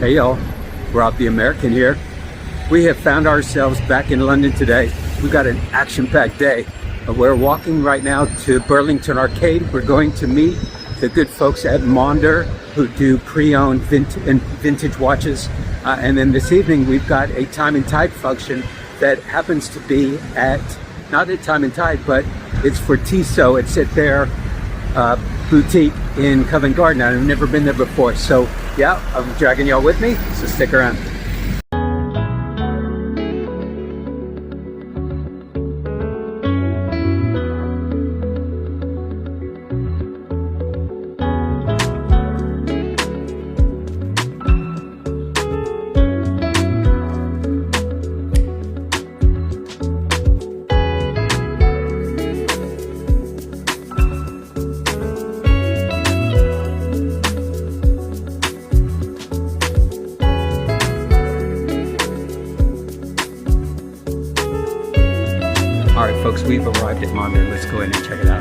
Hey y'all, Rob the American here. We have found ourselves back in London today. We've got an action-packed day. We're walking right now to Burlington Arcade. We're going to meet the good folks at Maunder who do pre-owned vintage watches. And then this evening we've got a time and tide function that happens to be at, not at time and tide, but it's for Tissot. It's at their boutique in Covent Garden. I've never been there before. So yeah, I'm dragging y'all with me, so stick around. All right, folks, we've arrived at Maunder. Let's go in and check it out.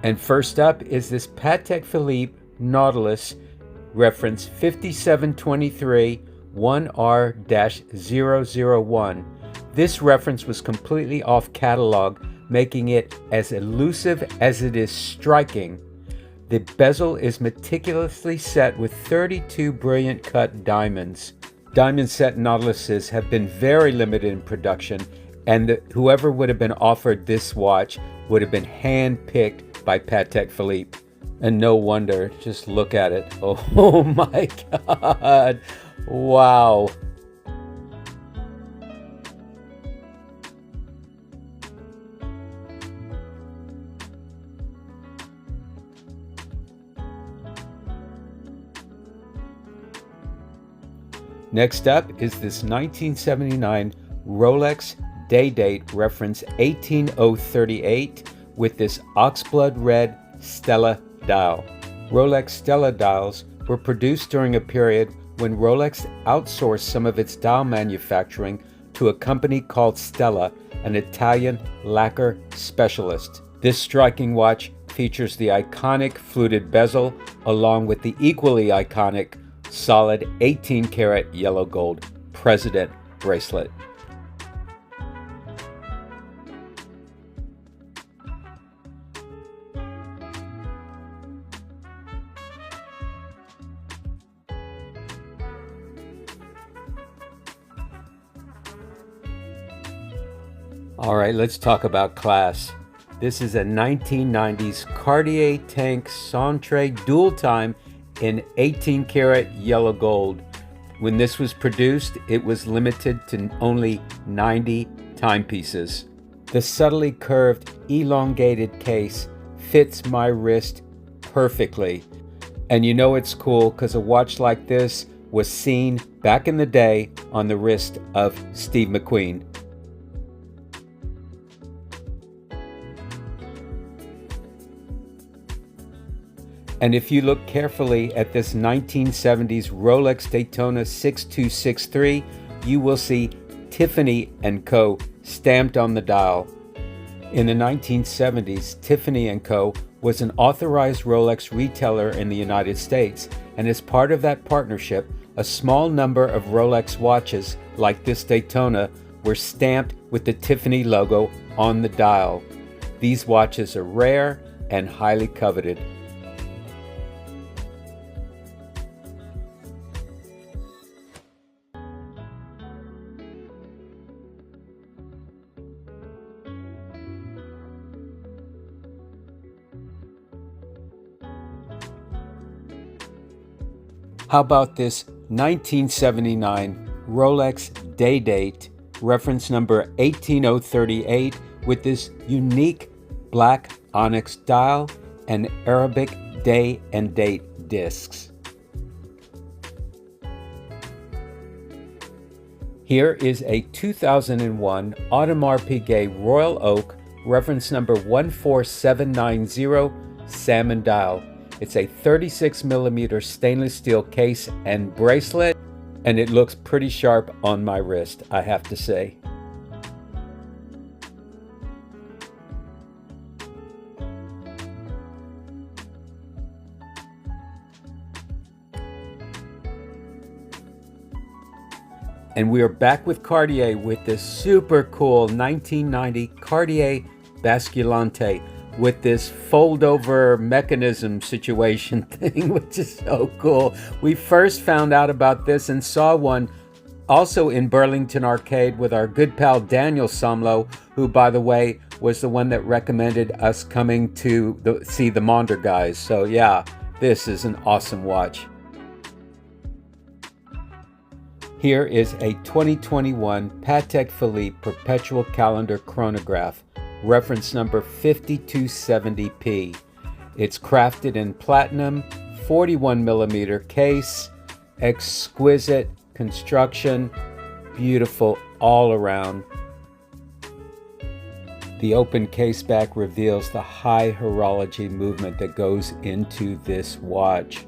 And first up is this Patek Philiipe Nautilus reference 5723 1R-001. This reference was completely off catalog, making it as elusive as it is striking. The bezel is meticulously set with 32 brilliant cut diamonds. Diamond set Nautiluses have been very limited in production, and whoever would have been offered this watch would have been hand-picked by Patek Philippe. And no wonder, just look at it. Oh my God, wow. Next up is this 1979 Rolex Day Date reference 18038 with this oxblood red Stella dial. Rolex Stella dials were produced during a period when Rolex outsourced some of its dial manufacturing to a company called Stella, an Italian lacquer specialist. This striking watch features the iconic fluted bezel along with the equally iconic solid 18-karat yellow gold President bracelet. All right, let's talk about class. This is a 1990s Cartier Tank Cintree dual time in 18-karat yellow gold. When this was produced, it was limited to only 90 timepieces. The subtly curved, elongated case fits my wrist perfectly. And you know it's cool because a watch like this was seen back in the day on the wrist of Steve McQueen. And if you look carefully at this 1970s Rolex Daytona 6263, you will see Tiffany & Co. stamped on the dial. In the 1970s, Tiffany & Co. was an authorized Rolex retailer in the United States, and as part of that partnership, a small number of Rolex watches, like this Daytona, were stamped with the Tiffany logo on the dial. These watches are rare and highly coveted. How about this 1979 Rolex Day Date, reference number 18038, with this unique Black Onyx Dial and Arabic day and date discs. Here is a 2001 Audemars Piguet Royal Oak, reference number 14790, Salmon Dial. It's a 36mm stainless steel case and bracelet, and it looks pretty sharp on my wrist, I have to say. And we are back with Cartier with this super cool 1990 Cartier Basculante with this fold-over mechanism situation thing, which is so cool. We first found out about this and saw one also in Burlington Arcade with our good pal Daniel Somlo, who, by the way, was the one that recommended us coming to see the Maunder guys. So yeah, this is an awesome watch. Here is a 2021 Patek Philippe Perpetual Calendar Chronograph, reference number 5270P. It's crafted in platinum, 41mm case, exquisite construction, beautiful all around. The open case back reveals the high horology movement that goes into this watch.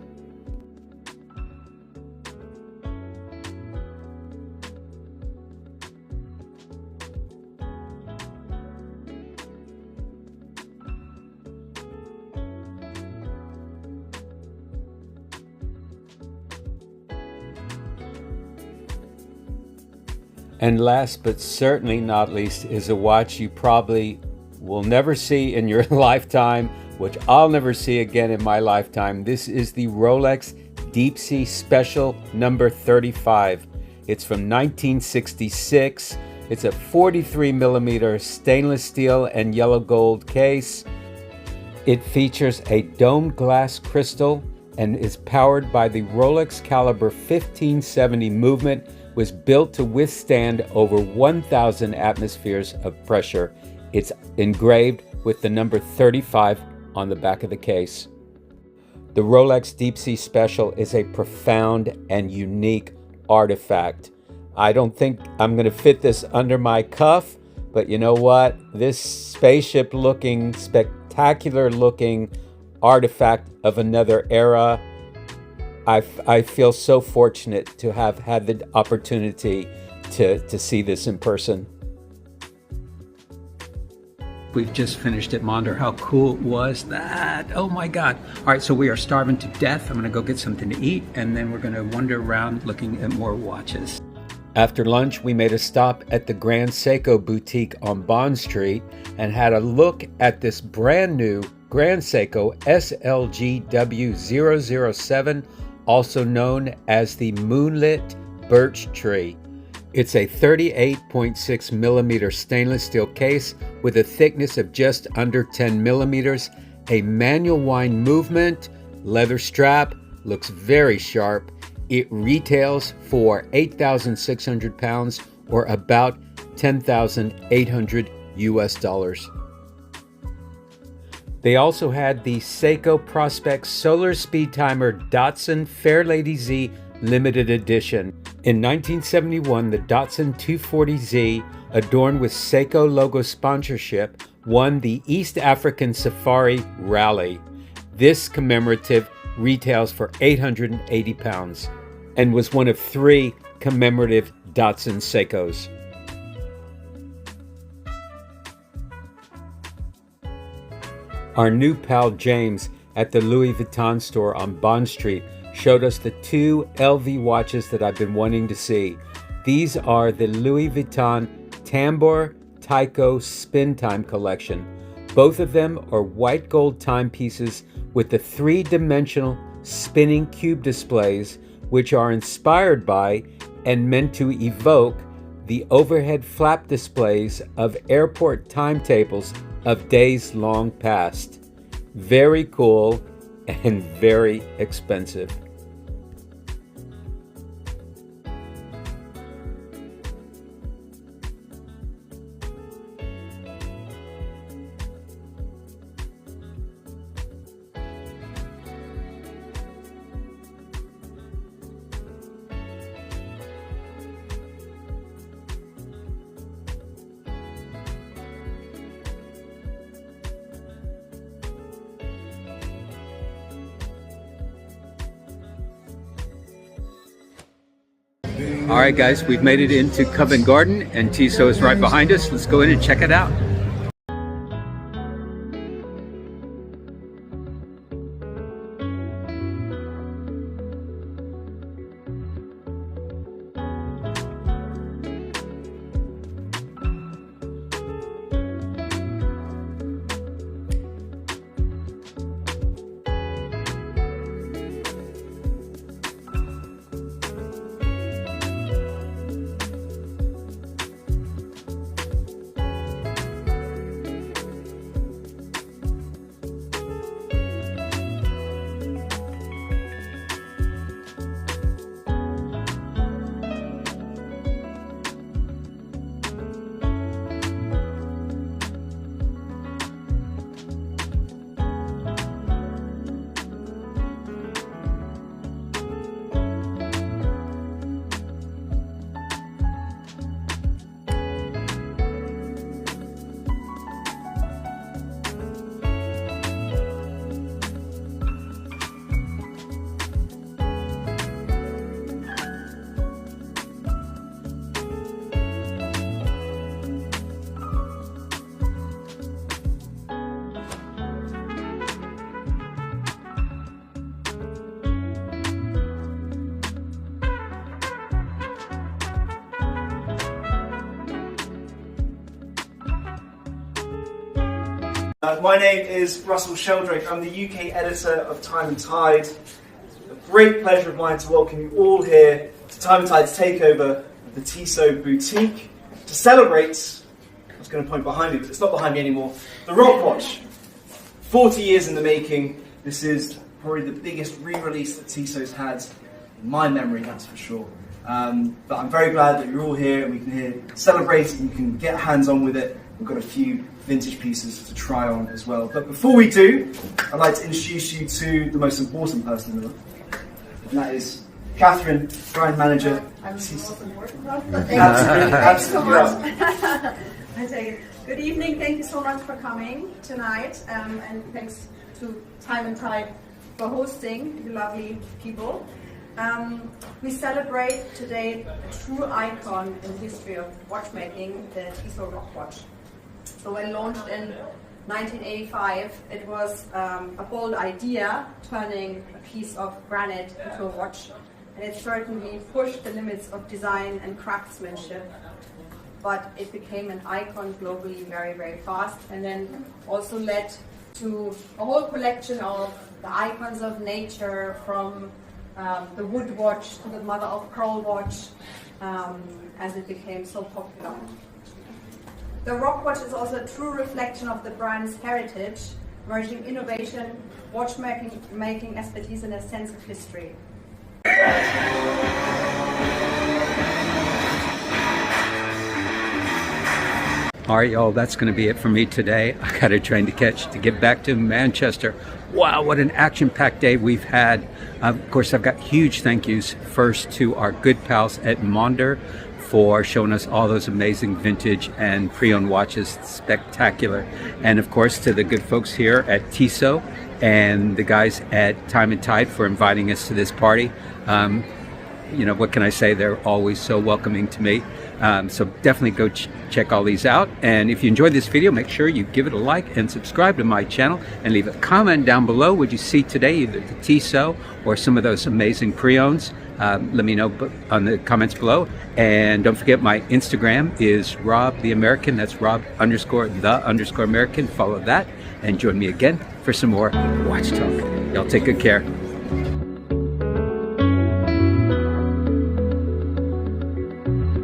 And last but certainly not least is a watch you probably will never see in your lifetime, which I'll never see again in my lifetime. This is the Rolex Deepsea Special Number 35. It's from 1966. It's a 43mm stainless steel and yellow gold case. It features a domed glass crystal and is powered by the Rolex caliber 1570 movement. Was built to withstand over 1,000 atmospheres of pressure. It's engraved with the number 35 on the back of the case. The Rolex Deepsea Special is a profound and unique artifact. I don't think I'm going to fit this under my cuff, but you know what? This spaceship looking, spectacular looking artifact of another era, I feel so fortunate to have had the opportunity to see this in person. We've just finished at Maunder. How cool was that? Oh my God. All right, so we are starving to death. I'm gonna go get something to eat, and then we're gonna wander around looking at more watches. After lunch, we made a stop at the Grand Seiko Boutique on Bond Street and had a look at this brand new Grand Seiko SLGW007, also known as the Moonlit Birch tree. It's a 38.6mm stainless steel case with a thickness of just under 10mm, a manual wind movement, leather strap, looks very sharp. It retails for 8,600 pounds or about $10,800 US. They also had the Seiko Prospex Solar Speedtimer Datsun Fairlady Z limited edition. In 1971, the Datsun 240Z, adorned with Seiko logo sponsorship, won the East African Safari Rally. This commemorative retails for 880 pounds and was one of 3 commemorative Datsun Seikos. Our new pal James at the Louis Vuitton store on Bond Street showed us the 2 LV watches that I've been wanting to see. These are the Louis Vuitton Tambour Tycho Spin Time collection. Both of them are white gold timepieces with the 3-dimensional spinning cube displays, which are inspired by and meant to evoke the overhead flap displays of airport timetables of days long past. Very cool and very expensive. All right, guys, we've made it into Covent Garden, and Tissot is right behind us. Let's go in and check it out. My name is Russell Sheldrake. I'm the UK editor of Time and Tide. A great pleasure of mine to welcome you all here to Time and Tide's takeover of the Tissot boutique to celebrate, I was going to point behind me, but it's not behind me anymore, the Rock Watch. 40 years in the making. This is probably the biggest re-release that Tissot's had in my memory, that's for sure. But I'm very glad that you're all here and we can here celebrate and you can get hands-on with it. We've got a few vintage pieces to try on as well. But before we do, I'd like to introduce you to the most important person in the room. And that is Catherine, brand manager. I'm the most important. Thanks so much. I take it. Good evening, thank you so much for coming tonight. And thanks to Time and Tide for hosting you lovely people. We celebrate today a true icon in the history of watchmaking, the Tissot Rock Watch. So when launched in 1985, it was a bold idea, turning a piece of granite into a watch. And it certainly pushed the limits of design and craftsmanship. But it became an icon globally very, very fast, and then also led to a whole collection of the icons of nature, from the wood watch to the mother of pearl watch, as it became so popular. The Rock Watch is also a true reflection of the brand's heritage, merging innovation, watchmaking expertise, and a sense of history. All right, y'all, that's going to be it for me today. I got a train to catch to get back to Manchester. Wow, what an action-packed day we've had. Of course, I've got huge thank yous first to our good pals at Maunder for showing us all those amazing vintage and pre-owned watches. Spectacular. And of course, to the good folks here at Tissot and the guys at Time and Tide for inviting us to this party. You know, what can I say? They're always so welcoming to me. So definitely go check all these out. And if you enjoyed this video, make sure you give it a like and subscribe to my channel and leave a comment down below what you see today, either the Tissot or some of those amazing pre-owns. Let me know on the comments below. And don't forget, my Instagram is Rob the American. That's Rob_the_American. Follow that and join me again for some more watch talk. Y'all take good care.